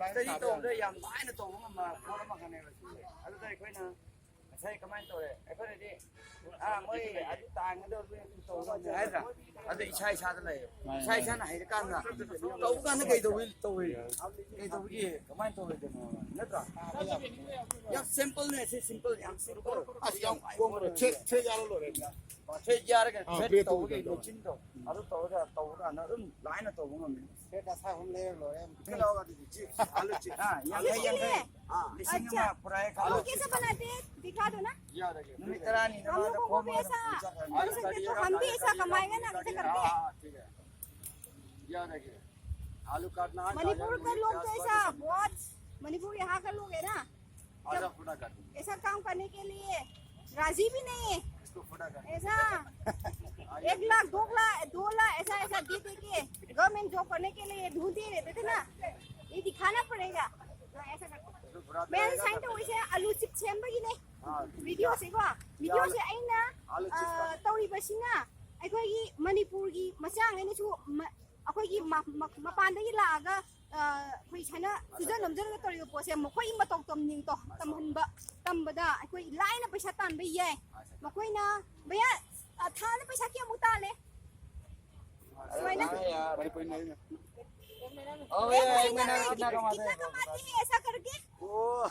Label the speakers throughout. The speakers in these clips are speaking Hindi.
Speaker 1: study ตัวด้วยยามหลายนะตัวมันมาพอแล้วมาคะแนนเลยอันนี้ค่อยนะใช่ก็ไม่ตัวเลยไอ้คนนี้เมื่ออายุต่างกันด้วยตัวกันไอ้ละอันนี้ใช่ชาติเลยใช่ชาติไหนกันนะตัวกันนี่กี่ตัวตัวกี่ตัวกี่ก็ไม่ตัวเลยเดี๋ยวนั่นก็ยัง simple เนี่ยใช่ simple ยัง simple ยังวงเลยเชื่อยาเราเลยเชื่อยาเลยกันเชื่อตัวกี่ตัวชิ้นตัวอันนี้ตัวกันนะหลายนะตัวมันเชื่อจะใช่ผมเลี้ยงเลยที่เราก็จีอันนี้จียังไงलिसिंग में प्राय
Speaker 2: हम लोग कैसे बनाते हैं दिखा दो ना हम लोगों को भी ऐसा कर सकते तो हम भी ऐसा कमाएंगे ना कैसे करते हैं
Speaker 1: ठीक है यह देखिए आलू काटना
Speaker 2: मणिपुर के लोग तो ऐसा बहुत मणिपुर यहाँ का लोग है ना
Speaker 1: आधा फुटा काट
Speaker 2: ऐसा काम करने के लिए राजी भी नहीं है
Speaker 1: इसको फुटा काट
Speaker 2: ऐसा 1 लाख 2 लाख ऐसा ऐसा दे दे के गवर्नमेंट जॉब करने के लिए ढूंढते रहते थे ना ये दिखाना पड़ेगा ऐसा करते मैं साइन तो वैसे आलू चिप सेम्बगिने वीडियो से को वीडियो से आइना तौरीबसिना अखोगी मणिपुरगी मचांगैनसु अखोगी मपानदगी लागा अखोई छाना सुजन लमजन तौरीब पोसे मखोई मतौ तमनिंग तो तमहनबा तमबदा अखोई लाइना पैसा तानबे याय मखोइना भैया थाना पैसा के मुताले सोइना
Speaker 1: कितना कमाते
Speaker 2: हैं ऐसा करके
Speaker 1: ओ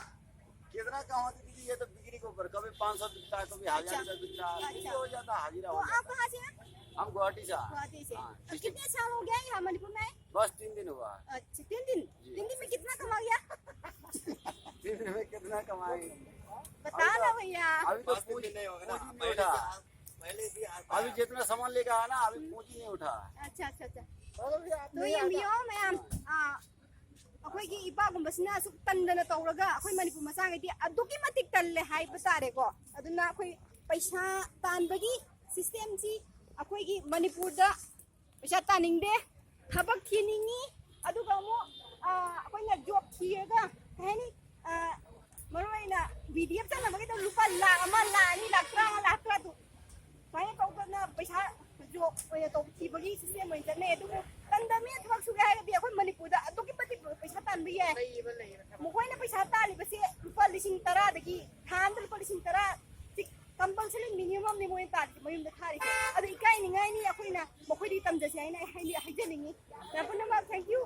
Speaker 1: कितना कमाते दीदी ये तो बिक्री के ऊपर कभी 500 बिकता है कभी 1000 का बिकता है ये हो जाता हाजिरा
Speaker 2: तो आप कहाँ से हैं
Speaker 1: हम गुवाहाटी से
Speaker 2: कितने साल हो गया यहाँ मणिपुर में
Speaker 1: बस 3 दिन हुआ
Speaker 2: अच्छा 3 दिन में कितना कमा गया
Speaker 1: 3 दिन में कितना कमाएंगे
Speaker 2: बता ना भैया
Speaker 1: अभी तो पूंजी नहीं होगा ना पहले अभी जितना सामान लेकर आया ना अभी पूंजी नहीं उठा
Speaker 2: अच्छा तो ये मैम अखोई इपागुम्बसिना सुक तंदना तौरगा अखोई मणिपुर मचांगैदि अदुकी मतिक तल्ले हाइब तारेको अदुना अखोई पैसा तानबगी सिस्टम जी अखोई मणिपुर पैसा तानिंगदे थबक थिनिंगी अदुगा मो अखोइना जॉब थियगा कहनी मरोइना वीडियो चनबगी तो रुपा लाख अमा लानी लाख तु फाय तौगना पैसा जॉब ओय तो थिबगी सिस्टम ओय जने अदु तंदमी थबक सुगा है अखोई मणिपुर अदुकी पैसा तानबी है मुखोइना पैसा तालिबसे रुपा 10,000 थान रुपा 10,000 कंपल्सरी मिनिमम नि मोय तार मयुम द थारि अदु इकाई निंगाई नि अखोइना मखोइदि तमजसे आइना हाइजनिंगी ना पुनम थैंक यू